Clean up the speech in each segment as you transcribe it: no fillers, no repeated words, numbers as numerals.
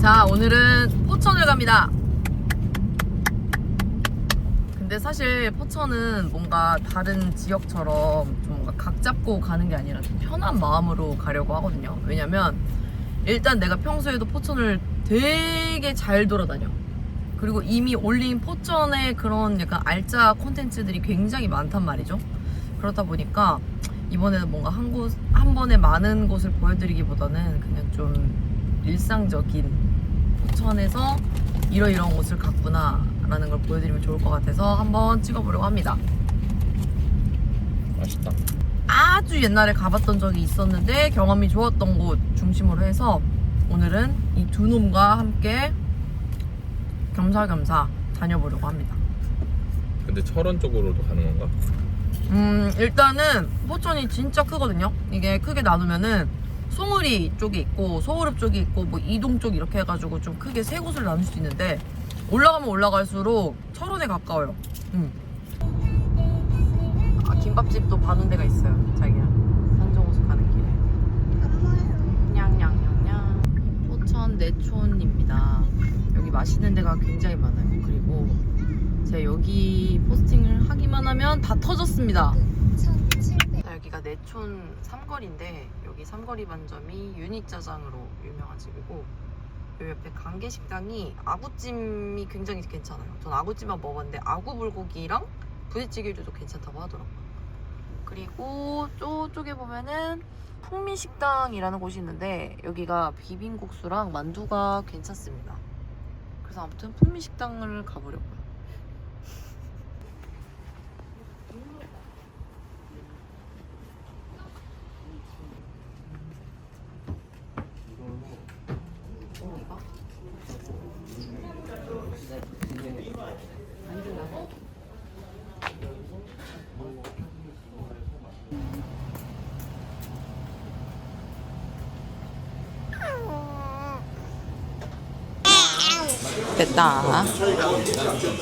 자, 오늘은 포천을 갑니다. 근데 사실 포천은 뭔가 다른 지역처럼 좀 뭔가 각 잡고 가는 게 아니라 좀 편한 마음으로 가려고 하거든요. 왜냐면 일단 내가 평소에도 포천을 되게 잘 돌아다녀. 그리고 이미 올린 포천의 그런 약간 알짜 콘텐츠들이 굉장히 많단 말이죠. 그렇다 보니까 이번에는 뭔가 한 번에 많은 곳을 보여드리기보다는 그냥 좀 일상적인 포천에서 이러이러한 곳을 갔구나 라는 걸 보여드리면 좋을 것 같아서 한번 찍어보려고 합니다. 맛있다. 아주 옛날에 가봤던 적이 있었는데 경험이 좋았던 곳 중심으로 해서 오늘은 이 두 놈과 함께 겸사겸사 다녀보려고 합니다. 근데 철원 쪽으로도 가는 건가? 일단은 포천이 진짜 크거든요. 이게 크게 나누면은 송을이 쪽이 있고 소호읍 쪽이 있고 뭐 이동 쪽 이렇게 해가지고 좀 크게 세 곳을 나눌 수 있는데 올라가면 올라갈수록 철원에 가까워요. 아, 김밥집도 가는 데가 있어요. 자기야, 산정호수 가는 길에. 냥냥냥냥. 포천 내촌입니다. 여기 맛있는 데가 굉장히 많아요. 그리고 제가 여기 포스팅을 하기만 하면 다 터졌습니다. 자, 여기가 내촌 삼거리인데 여기 삼거리 반점이 유니짜장으로 유명한 집이고 요 옆에 강계식당이 아구찜이 굉장히 괜찮아요. 전 아구찜만 먹었는데 아구불고기랑 부대찌개도 괜찮다고 하더라고요. 그리고 저쪽에 보면은 풍미식당이라는 곳이 있는데 여기가 비빔국수랑 만두가 괜찮습니다. 그래서 아무튼 풍미식당을 가보려고요. 됐다.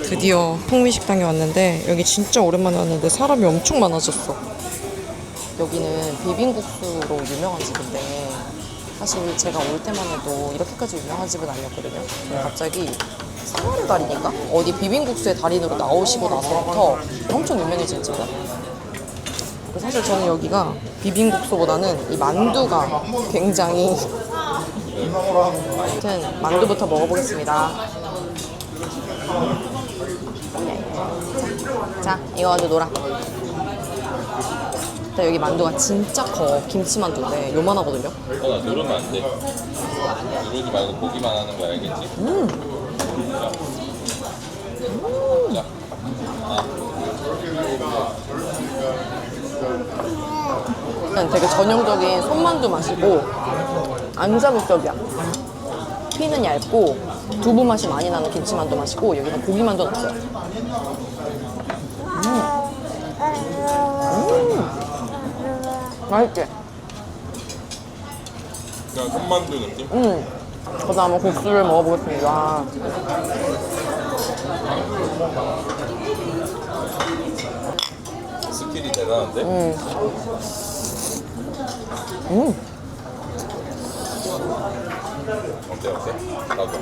드디어 풍미식당에 왔는데 여기 진짜 오랜만에 왔는데 사람이 엄청 많아졌어. 여기는 비빔국수로 유명한 집인데 사실 제가 올 때만 해도 이렇게까지 유명한 집은 아니었거든요. 근데 갑자기 3월의 달인인가? 어디 비빔국수의 달인으로 나오시고 나서부터 엄청 유명해진 집이다. 사실 저는 여기가 비빔국수보다는 이 만두가 굉장히 아무튼 만두부터 먹어보겠습니다. 자, 이거 가지고 놀아. 일단 여기 만두가 진짜 커. 김치만두인데 요만하거든요. 나 누르면 안 돼. 누르지 말고 보기만 하는 거 알겠지? 자. 일단 되게 전형적인 손만두 맛이고 안 자극적이야. 피는 얇고 두부 맛이 많이 나는 김치만두 맛이고 여기는 고기만두 넣었어요. 맛있지? 그냥 손만두 느낌? 그 다음에 국수를 먹어보겠습니다. 스킬이 대단한데? 어때? 나도.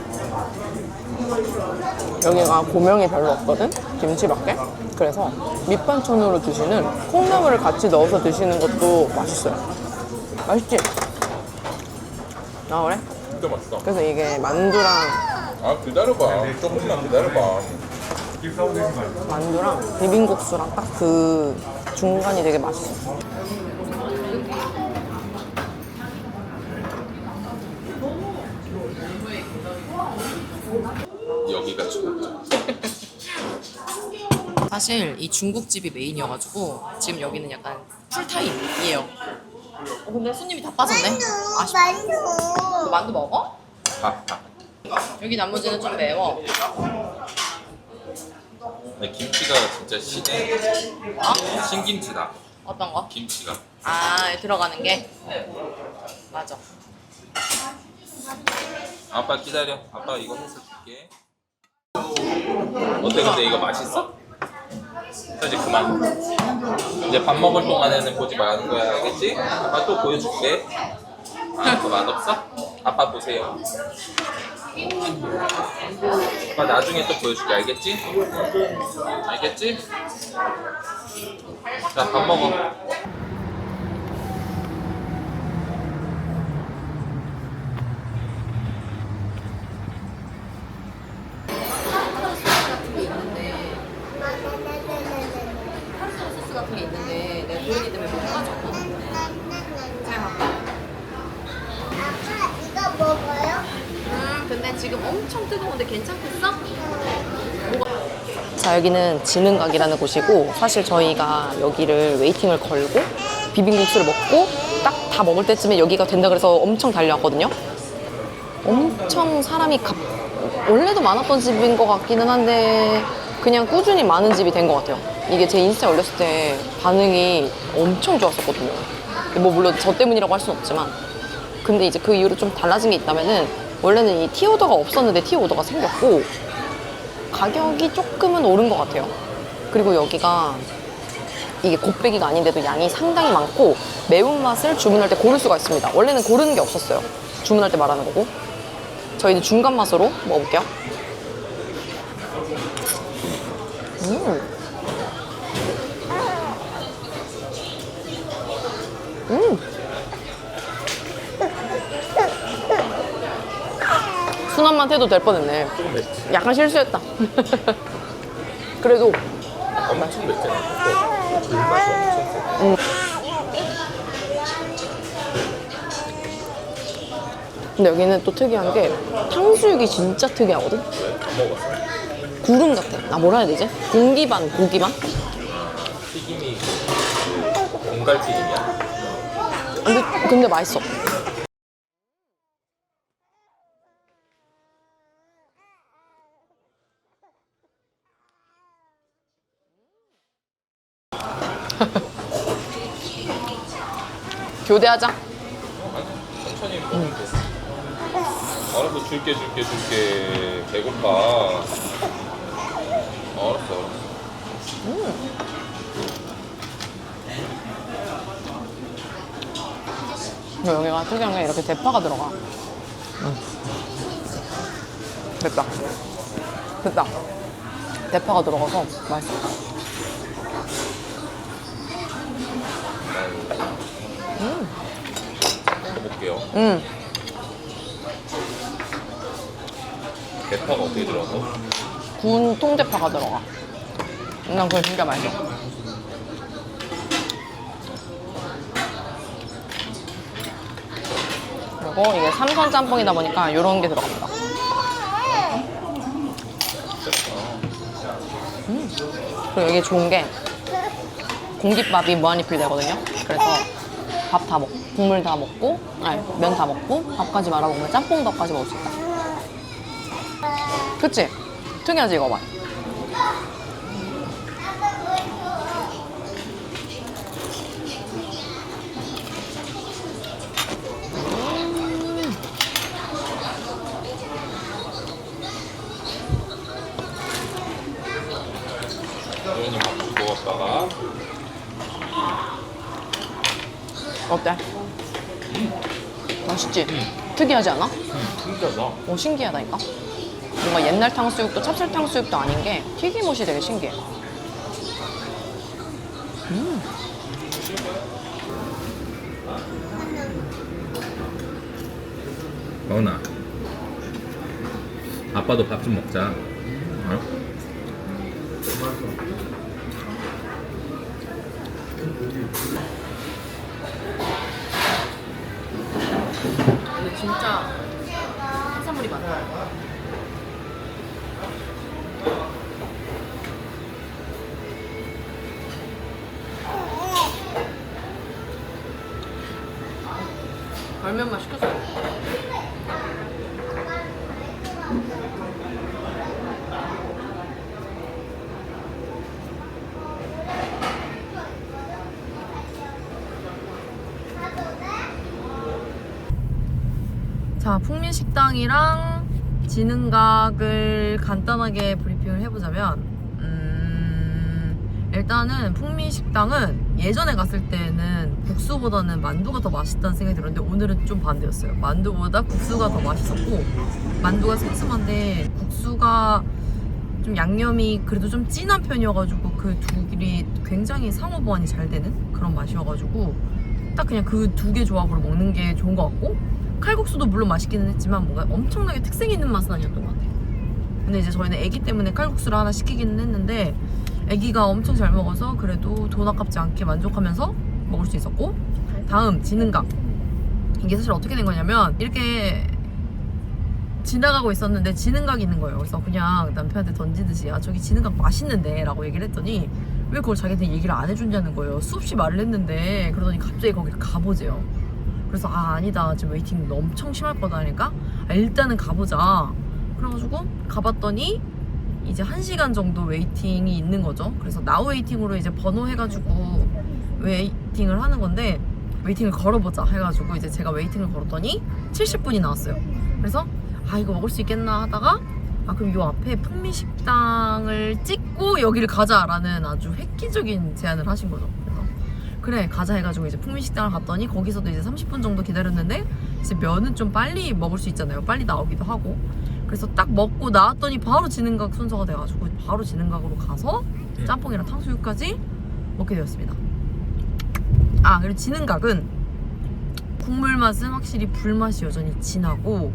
여기가 고명이 별로 없거든? 김치밖에? 그래서 밑반찬으로 드시는 콩나물을 같이 넣어서 드시는 것도 맛있어요. 맛있지? 아, 그래? 진짜 맛있다. 그래서 이게 만두랑 아, 기다려봐. 조금만 기다려봐. 만두랑 비빔국수랑 딱 그 중간이 되게 맛있어. 여기가 중국집. 사실 이 중국집이 메인이어가지고 지금 여기는 약간 풀타임이에요. 근데 손님이 다 빠졌네. 아쉽다. 너 만두 먹어? 여기 나머지는 좀 매워. 근데 김치가 진짜 신해. 신김치다. 어떤 거? 김치가. 아, 들어가는 게? 맞아. 아빠 기다려. 아빠 이거 해서 줄게. 어때? 근데 이거 맛있어? 이제 그만. 이제 밥 먹을 동안에는 보지 마는 거야, 알겠지? 아빠 또 보여줄게. 아, 그거 맛없어? 아빠 보세요. 오빠 나중에 또 보여줄게. 알겠지? 알겠지? 자, 밥 먹어. 소스 같은 게 있는데 내가 도현이 때문에 못 가져왔거든. 잘 갖고. 아빠 이거 먹어요? 근데 지금 엄청 뜨거운데 괜찮겠어? 자, 여기는 지능각이라는 곳이고 사실 저희가 여기를 웨이팅을 걸고 비빔국수를 먹고 딱 다 먹을 때쯤에 여기가 된다 그래서 엄청 달려왔거든요. 엄청 사람이 원래도 많았던 집인 것 같기는 한데 그냥 꾸준히 많은 집이 된 것 같아요. 이게 제 인스타에 올렸을 때 반응이 엄청 좋았었거든요. 뭐 물론 저 때문이라고 할 수는 없지만 근데 이제 그 이후로 좀 달라진 게 있다면은 원래는 이 티오더가 없었는데 티오더가 생겼고 가격이 조금은 오른 것 같아요. 그리고 여기가 이게 곱빼기가 아닌데도 양이 상당히 많고 매운맛을 주문할 때 고를 수가 있습니다. 원래는 고르는 게 없었어요. 주문할 때 말하는 거고. 저희는 중간 맛으로 먹어볼게요. 순한 맛 해도 될 뻔했네. 조금 맵지? 약간 실수했다. 그래도 엄청 맵잖아. 불맛이 엄청 세. 근데 여기는 또 특이한 게 탕수육이 진짜 특이하거든? 왜? 다 먹었어. 구름 같아. 아, 뭐라 해야 되지? 공기 반, 고기 반? 튀김이 공갈 튀김이야? 근데 맛있어. 교대하자. 천천히 먹으면 돼. 알았어, 줄게. 배고파. 알았어. 여기가 특이한 게 이렇게 대파가 들어가. 됐다. 대파가 들어가서 맛있어. 먹어볼게요. 음. 대파가 어떻게 들어가서? 구운 통대파가 들어가. 난 그게 진짜 맛있어. 그리고 이게 삼선 짬뽕이다 보니까 이런 게 들어갑니다. 그리고 여기 좋은 게 공깃밥이 무한리필 되거든요. 그래서 밥 다 먹고 국물 다 먹고 아니 면 다 먹고 밥까지 말아 먹으면 짬뽕밥까지 먹을 수 있다. 그치? 특이하지 이거 봐. 도현이 밥좀 먹었다가 어때? 맛있지? 특이하지 않아? 신기하다. 신기하다니까? 뭔가 옛날 탕수육도 찹쌀 탕수육도 아닌 게 튀김옷이 되게 신기해. 가은아, 아빠도 밥 좀 먹자. 어? 근데 진짜 해산물이 많아. 별면만 시켰어. 자, 풍민식당이랑 지능각을 간단하게 브리핑을 해보자면 일단은 풍미식당은 예전에 갔을 때는 국수보다는 만두가 더 맛있다는 생각이 들었는데 오늘은 좀 반대였어요. 만두보다 국수가 더 맛있었고 만두가 슴슴한데 국수가 좀 양념이 그래도 좀 진한 편이어가지고 그 두 길이 굉장히 상호 보완이 잘 되는 그런 맛이어가지고 딱 그냥 그 두 개 조합으로 먹는 게 좋은 것 같고 칼국수도 물론 맛있기는 했지만 뭔가 엄청나게 특색 있는 맛은 아니었던 것 같아요. 근데 이제 저희는 애기 때문에 칼국수를 하나 시키기는 했는데 애기가 엄청 잘 먹어서 그래도 돈 아깝지 않게 만족하면서 먹을 수 있었고 다음 지능각. 이게 사실 어떻게 된 거냐면 이렇게 지나가고 있었는데 지능각이 있는 거예요. 그래서 그냥 남편한테 던지듯이 아 저기 지능각 맛있는데 라고 얘기를 했더니 왜 그걸 자기한테 얘기를 안 해준다는 거예요. 수없이 말을 했는데 그러더니 갑자기 거기를 가보재요. 그래서 아 아니다 지금 웨이팅 엄청 심할 거다 하니까 아, 일단은 가보자. 그래가지고 가봤더니 이제 1시간 정도 웨이팅이 있는 거죠. 그래서 나우 웨이팅으로 이제 번호 해가지고 웨이팅을 하는 건데 웨이팅을 걸어보자 해가지고 이제 제가 웨이팅을 걸었더니 70분이 나왔어요. 그래서 아 이거 먹을 수 있겠나 하다가 아 그럼 요 앞에 풍미식당을 찍고 여기를 가자라는 아주 획기적인 제안을 하신 거죠. 그래서 그래 가자 해가지고 이제 풍미식당을 갔더니 거기서도 이제 30분 정도 기다렸는데 이제 면은 좀 빨리 먹을 수 있잖아요. 빨리 나오기도 하고 그래서 딱 먹고 나왔더니 바로 지능각 순서가 돼가지고 바로 지능각으로 가서 짬뽕이랑 탕수육까지 먹게 되었습니다. 아 그리고 지능각은 국물 맛은 확실히 불맛이 여전히 진하고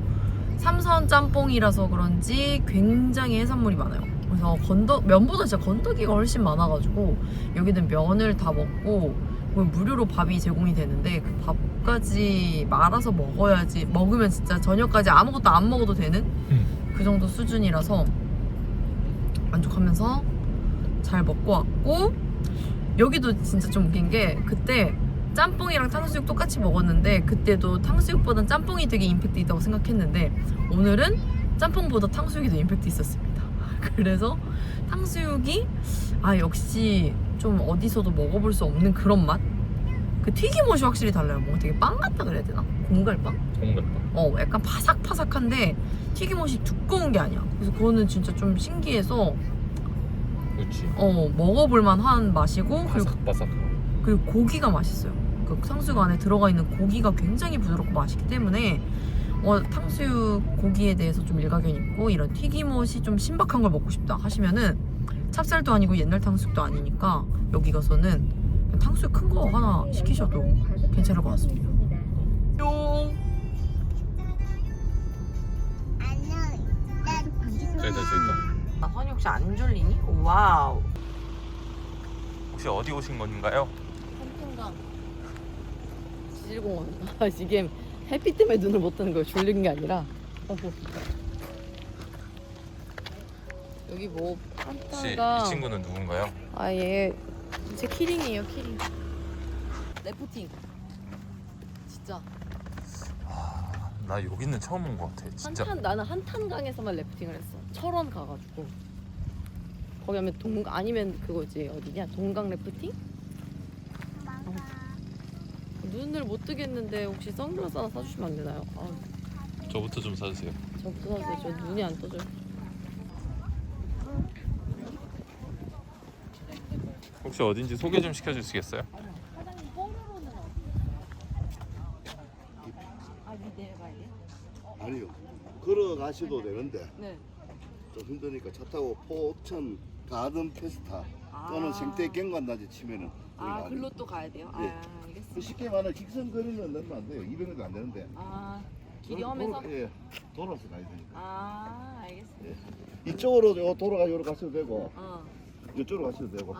삼선 짬뽕이라서 그런지 굉장히 해산물이 많아요. 그래서 면보다 진짜 건더기가 훨씬 많아가지고 여기는 면을 다 먹고 무료로 밥이 제공이 되는데 그 밥까지 말아서 먹어야지 먹으면 진짜 저녁까지 아무것도 안 먹어도 되는 그 정도 수준이라서 만족하면서 잘 먹고 왔고 여기도 진짜 좀 웃긴 게 그때 짬뽕이랑 탕수육 똑같이 먹었는데 그때도 탕수육보단 짬뽕이 되게 임팩트 있다고 생각했는데 오늘은 짬뽕보다 탕수육이 더 임팩트 있었습니다. 그래서 탕수육이 아 역시 좀 어디서도 먹어볼 수 없는 그런 맛? 그 튀김옷이 확실히 달라요. 뭔가 되게 빵 같다 그래야 되나? 공갈빵? 공갈빵. 약간 바삭바삭한데 튀김옷이 두꺼운 게 아니야. 그래서 그거는 진짜 좀 신기해서 그렇지. 먹어볼 만한 맛이고 바삭바삭하고 그리고 고기가 맛있어요. 그 탕수육 안에 들어가 있는 고기가 굉장히 부드럽고 맛있기 때문에 탕수육 고기에 대해서 좀 일가견이 있고 이런 튀김옷이 좀 신박한 걸 먹고 싶다 하시면은 찹쌀도 아니고 옛날 탕수육도 아니니까 여기 가서는 그냥 탕수육 큰 거 하나 시키셔도 괜찮을 것 같습니다. 뿅. 저기다 저기다. 아, 선이 혹시 안 졸리니? 와우. 혹시 어디 오신 건가요? 한풍강 지질공원. 아, 이게 햇빛 때문에 눈을 못 뜨는 거예요. 졸린 게 아니라. 여기 뭐 혹시 한타가 이 친구는 누군가요? 아예 제 키링이에요. 키링. 래프팅. 진짜 나 여기는 처음 온 것 같아. 진짜. 나는 한탄강에서만 래프팅을 했어. 철원 가가지고 거기 하면 아니면 그거지 어디냐 동강 래프팅? 눈을 못 뜨겠는데 혹시 선글라스 하나 사주시면 안 되나요? 저부터 좀 사주세요. 저부터 사주세요. 저 눈이 안 떠져요. 혹시 어딘지 소개 좀 시켜주시겠어요? 사장님 뽀로로는 내려가야 돼? 아니요. 걸어가셔도 되는데 네. 좀 힘드니까 차 타고 포천 가든 페스타 또는 생태 경관단지 치면은 글로 또 가야 돼요? 네. 알겠습니다. 쉽게 말하면 직선 거리는 넣으면 안 돼요. 200m도 안 되는데. 길이 험해서? 예, 돌아서 가야 되니까. 알겠습니다. 예. 이쪽으로 돌아가 가셔도 되고 어. 이쪽으로 가셔도 되고.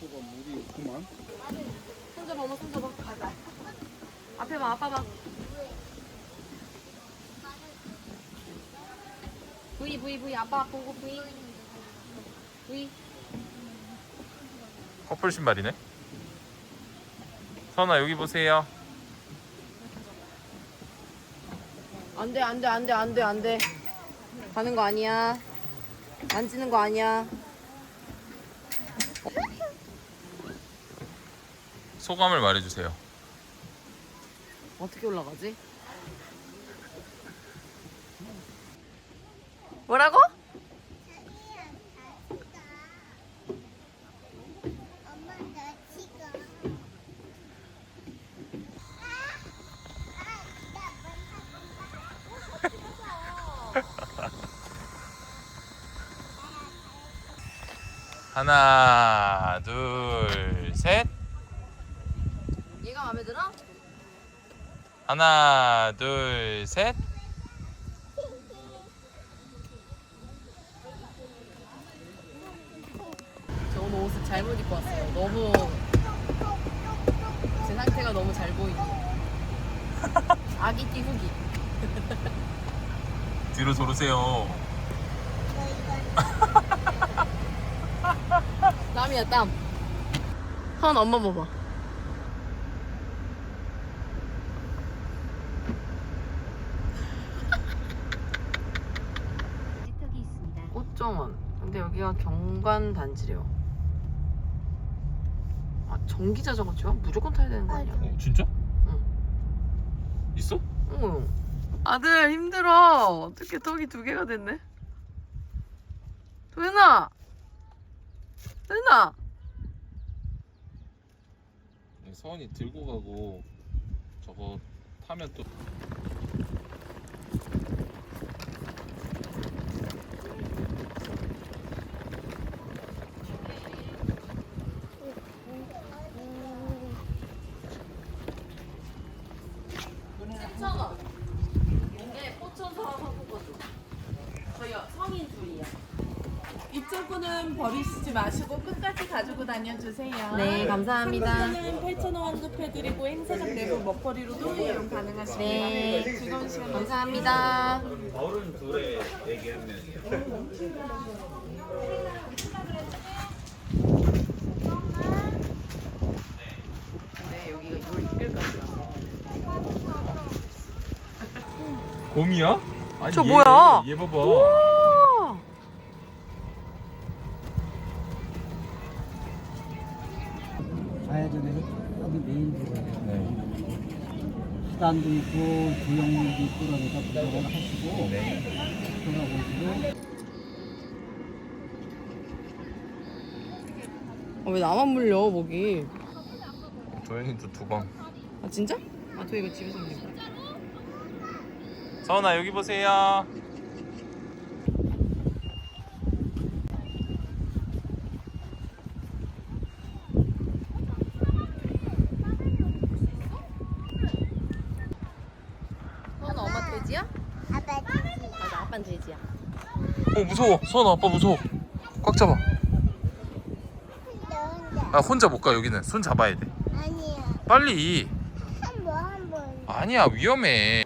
물이 그만. 손잡아, 엄마 손잡아. 앞에 봐, 아빠 봐. V, 아빠 보고 V. 커플 신발이네. 선아 여기 보세요. 안 돼. 가는 거 아니야. 만지는 거 아니야. 소감을 말해주세요. 어떻게 올라가지? 뭐라고? 하나, 둘, 셋. 얘가 마음에 들어? 하나, 둘, 셋. 저 오늘 옷을 잘못 입고 왔어요. 너무 제 상태가 너무 잘 보이니. 아기띠 후기. 뒤로 돌으세요. 땀이야 땀. 한 엄마 봐봐. 꽃정원. 근데 여기가 경관 단지래요. 아 전기 자전거 지금 무조건 타야 되는 거 아니야? 진짜? 응. 있어? 응. 아들 힘들어. 어떻게 턱이 2개가 됐네? 도현아. 도현아. 서원이 들고 가고 저거 타면 또 괜찮아. 이게 포천사랑 한국거든. 저희가 성인 둘이야. 이쪽은 버리시지 마시고 끝까지 가지고 다녀주세요. 네, 감사합니다. 상품은 8,000원 환급해드리고 행사장 내부 먹거리로도 이용 가능하십니다. 네. 즐거운 시간 감사합니다. 어른 둘에 얘기하면 근데 여기가 이걸 이끌까지. 곰이야? 아니, 저 뭐야? 얘 봐봐. 우와. 좌회전에서 여기 메인 도로에 네. 수단도 있고 조형물도 있고 그러니까 구경을 하시고 돌아보시고 왜 나만 물려 목이? 도현이도 2방. 아 진짜? 아 저 이거 집에서 먹는 거야. 서원아 여기 보세요. 서원아 엄마 돼지야? 아빠 돼지. 맞아 아빠는 돼지야. 무서워. 서원아 아빠 무서워. 꽉 잡아. 아 혼자 못 가. 여기는 손 잡아야 돼. 아니야. 빨리. 한 번. 아니야 위험해.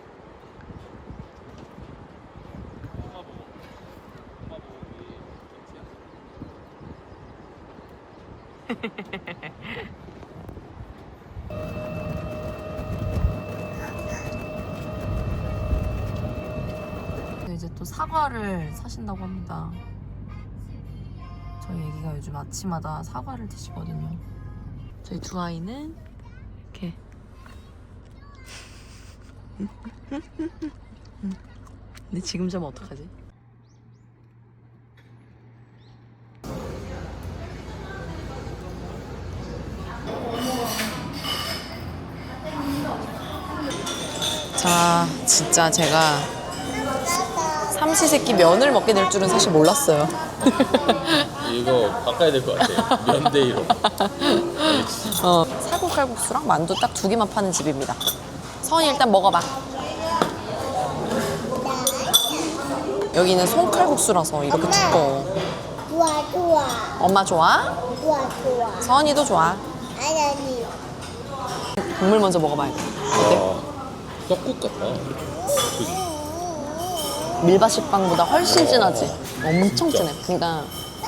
이제 또 사과를 사신다고 합니다. 저희 애기가 요즘 아침마다 사과를 드시거든요. 저희 두 아이는 이렇게 근데 지금 자면 어떡하지? 자, 진짜 제가 삼시세끼 면을 먹게 될 줄은 사실 몰랐어요. 이거 바꿔야 될 것 같아. 면대이로. 살구칼국수랑 만두 딱 2개만 파는 집입니다. 서원이 일단 먹어봐. 여기는 송칼국수라서 이렇게 두꺼워. 좋아, 좋아. 엄마 좋아? 좋아, 좋아. 서원이도 좋아. 아니. 국물 먼저 먹어봐야 돼. 와, 떡국 같다. 밀밭식빵보다 훨씬 진하지? 엄청 진해. 그러니까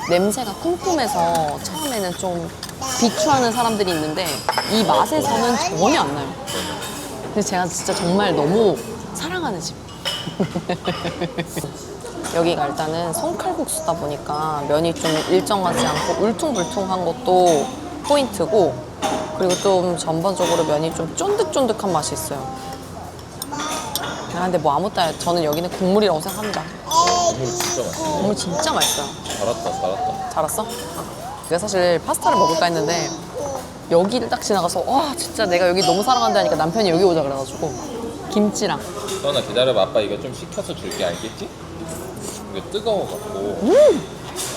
냄새가 쿰쿰해서 처음에는 좀 비추하는 사람들이 있는데 이 맛에서는 전혀 안 나요. 근데 제가 진짜 정말 너무 사랑하는 집. 여기가 일단은 송칼국수다 보니까 면이 좀 일정하지 않고 울퉁불퉁한 것도 포인트고, 그리고 좀 전반적으로 면이 좀 쫀득쫀득한 맛이 있어요. 아, 근데 뭐 아무것도 저는 여기는 국물이라고 생각합니다. 국물 진짜 맛있어. 국물 진짜 맛있어요. 잘했다. 잘았어? 내가 사실 파스타를 먹을까 했는데 여기를 딱 지나가서 와 진짜 내가 여기 너무 사랑한다 하니까 남편이 여기 오자 그래가지고 김치랑 서연아 기다려봐. 아빠 이거 좀 식혀서 줄게. 알겠지? 이거 뜨거워갖고.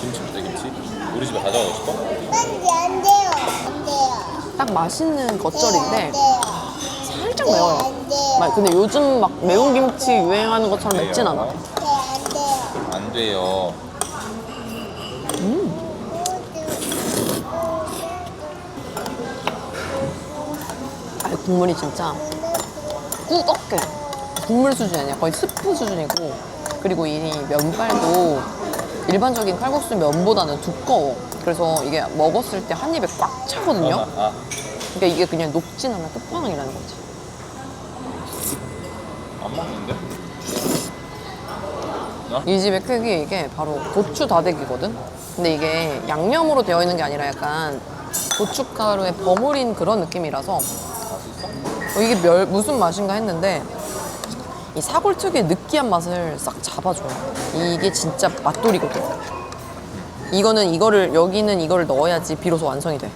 김치 어때 김치? 우리 집에 가져가고 싶어? 안 돼요. 안 돼요. 딱 맛있는 안 겉절인데 돼요. 살짝 매워요. 안 돼요. 근데 요즘 막 매운 김치 유행하는 것처럼 맵진 않아. 안 돼요. 안 돼요. 아니, 국물이 진짜 꾸덕해. 국물 수준이 아니야. 거의 스프 수준이고. 그리고 이 면발도 일반적인 칼국수 면보다는 두꺼워. 그래서 이게 먹었을 때 한 입에 꽉 차거든요. 아, 그러니까 이게 그냥 녹진 않아 끝판왕이라는 거지. 안 먹는데? 이 집의 크기 이게 바로 고추 다대기거든. 근데 이게 양념으로 되어 있는 게 아니라 약간 고춧가루에 버무린 그런 느낌이라서 이게 무슨 맛인가 했는데 이 사골 특유의 느끼한 맛을 싹 잡아줘요. 이게 진짜 맛돌이거든. 여기는 이거를 넣어야지 비로소 완성이 돼.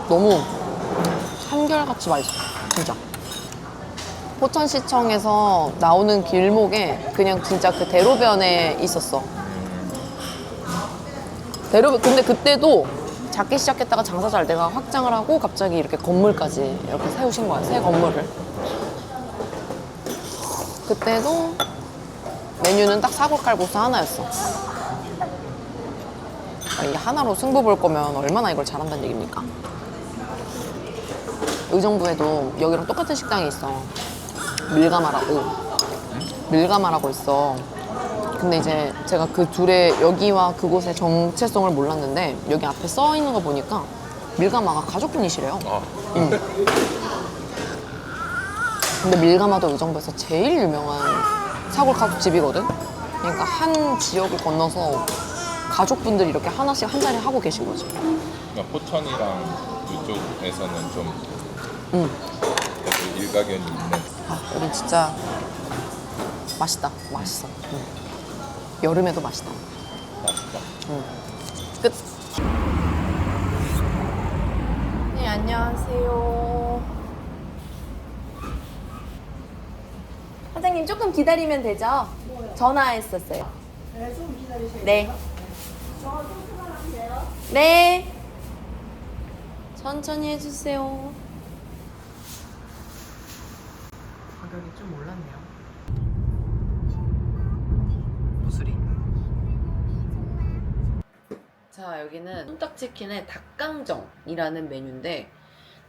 너무 한결같이 맛있어, 진짜. 포천시청에서 나오는 길목에 그냥 진짜 그 대로변에 있었어. 근데 그때도 작게 시작했다가 장사 잘 돼가 확장을 하고 갑자기 이렇게 건물까지 이렇게 세우신 거야, 새 건물을. 그때도 메뉴는 딱 사골칼국수 하나였어. 이 하나로 승부 볼 거면 얼마나 이걸 잘한다는 얘기입니까? 의정부에도 여기랑 똑같은 식당이 있어. 밀가마라고 있어. 근데 이제 제가 그 둘의 여기와 그곳의 정체성을 몰랐는데 여기 앞에 써 있는 거 보니까 밀가마가 가족분이시래요. 근데 밀가마도 의정부에서 제일 유명한 사골칼국집이거든. 그러니까 한 지역을 건너서 가족분들이 이렇게 하나씩 한 자리 하고 계신 거지. 그러니까 포천이랑 이쪽에서는 좀 그래도 일가견이 있는. 여기 진짜 맛있다. 맛있어. 여름에도 맛있다. 맛있다. 끝. 네, 안녕하세요. 사장님 조금 기다리면 되죠? 전화했었어요. 네, 좀 기다리세요. 네. 저좀 그만하면 돼요. 네. 천천히 해주세요. 가격이 좀 올랐네요. 무수리. 자, 여기는 찜닭치킨의 닭강정이라는 메뉴인데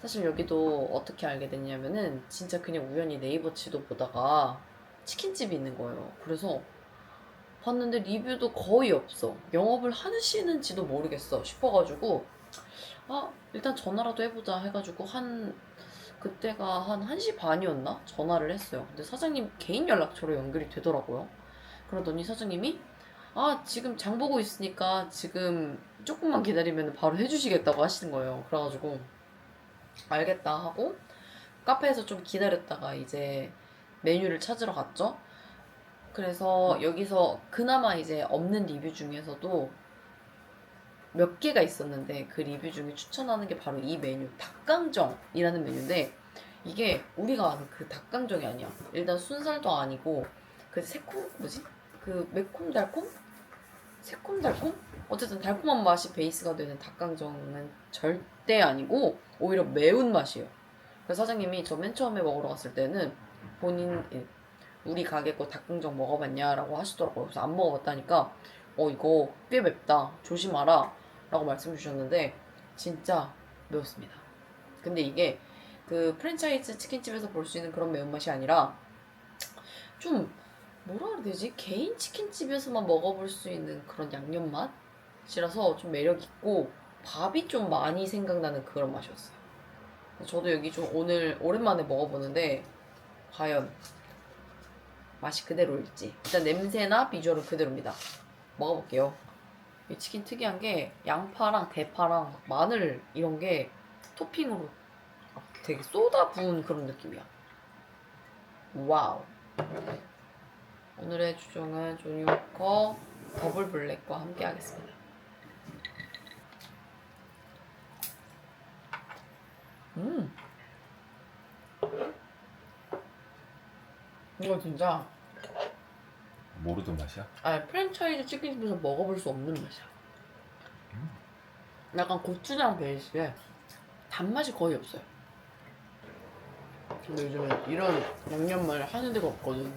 사실 여기도 어떻게 알게 됐냐면은 진짜 그냥 우연히 네이버 지도 보다가 치킨집이 있는 거예요. 그래서 봤는데 리뷰도 거의 없어. 영업을 하시는지도 모르겠어 싶어가지고 일단 전화라도 해보자 해가지고 그때가 한 1시 반이었나? 전화를 했어요. 근데 사장님 개인 연락처로 연결이 되더라고요. 그러더니 사장님이 지금 장 보고 있으니까 지금 조금만 기다리면 바로 해주시겠다고 하시는 거예요. 그래가지고 알겠다 하고 카페에서 좀 기다렸다가 이제 메뉴를 찾으러 갔죠. 그래서 여기서 그나마 이제 없는 리뷰 중에서도 몇 개가 있었는데 그 리뷰 중에 추천하는 게 바로 이 메뉴 닭강정이라는 메뉴인데 이게 우리가 아는 그 닭강정이 아니야. 일단 순살도 아니고 그 그 매콤달콤? 새콤달콤? 어쨌든 달콤한 맛이 베이스가 되는 닭강정은 절대 아니고 오히려 매운 맛이에요. 그래서 사장님이 저 맨 처음에 먹으러 갔을 때는 우리 가게 거 닭강정 먹어봤냐라고 하시더라고요. 그래서 안 먹어봤다니까 이거 꽤 맵다 조심하라 라고 말씀 주셨는데 진짜 매웠습니다. 근데 이게 그 프랜차이즈 치킨집에서 볼 수 있는 그런 매운맛이 아니라 좀 뭐라 그래야 되지? 개인 치킨집에서만 먹어볼 수 있는 그런 양념 맛이라서 좀 매력있고 밥이 좀 많이 생각나는 그런 맛이었어요. 저도 여기 좀 오늘 오랜만에 먹어보는데 과연 맛이 그대로일지. 일단 냄새나 비주얼은 그대로입니다. 먹어볼게요. 이 치킨 특이한 게 양파랑 대파랑 마늘 이런 게 토핑으로 되게 쏟아 부은 그런 느낌이야. 와우. 오늘의 주종은 조니워커 더블 블랙과 함께 하겠습니다. 이거 진짜 모르던 맛이야? 프랜차이즈 치킨집에서 먹어볼 수 없는 맛이야. 약간 고추장 베이스에 단맛이 거의 없어요. 근데 요즘에 이런 양념말을 하는 데가 없거든.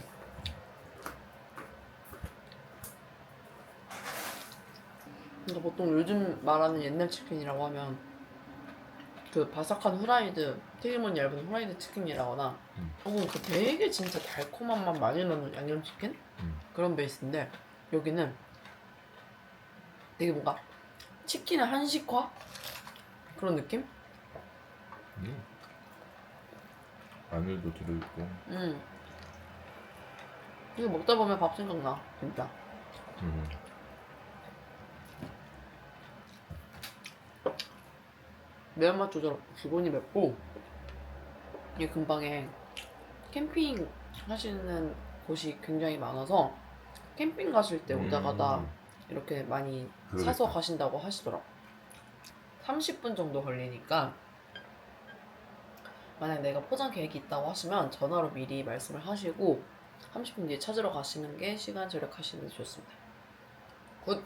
그러니까 보통 요즘 말하는 옛날 치킨이라고 하면 그 바삭한 후라이드, 튀김은 얇은 후라이드 치킨이라거나 혹은 그 되게 진짜 달콤한 맛 많이 나는 양념치킨? 그런 베이스인데 여기는 되게 뭔가 치킨의 한식화? 그런 느낌? 마늘도 들어있고. 이거 먹다 보면 밥 생각나, 진짜. 매운맛 조절 기본이 맵고 이게 근방에 캠핑 하시는 곳이 굉장히 많아서 캠핑 가실 때 오다 가다 이렇게 많이 사서 그러겠다. 가신다고 하시더라고. 30분 정도 걸리니까 만약 내가 포장 계획이 있다고 하시면 전화로 미리 말씀을 하시고 30분 뒤에 찾으러 가시는 게 시간 절약하시는 데 좋습니다. 굿!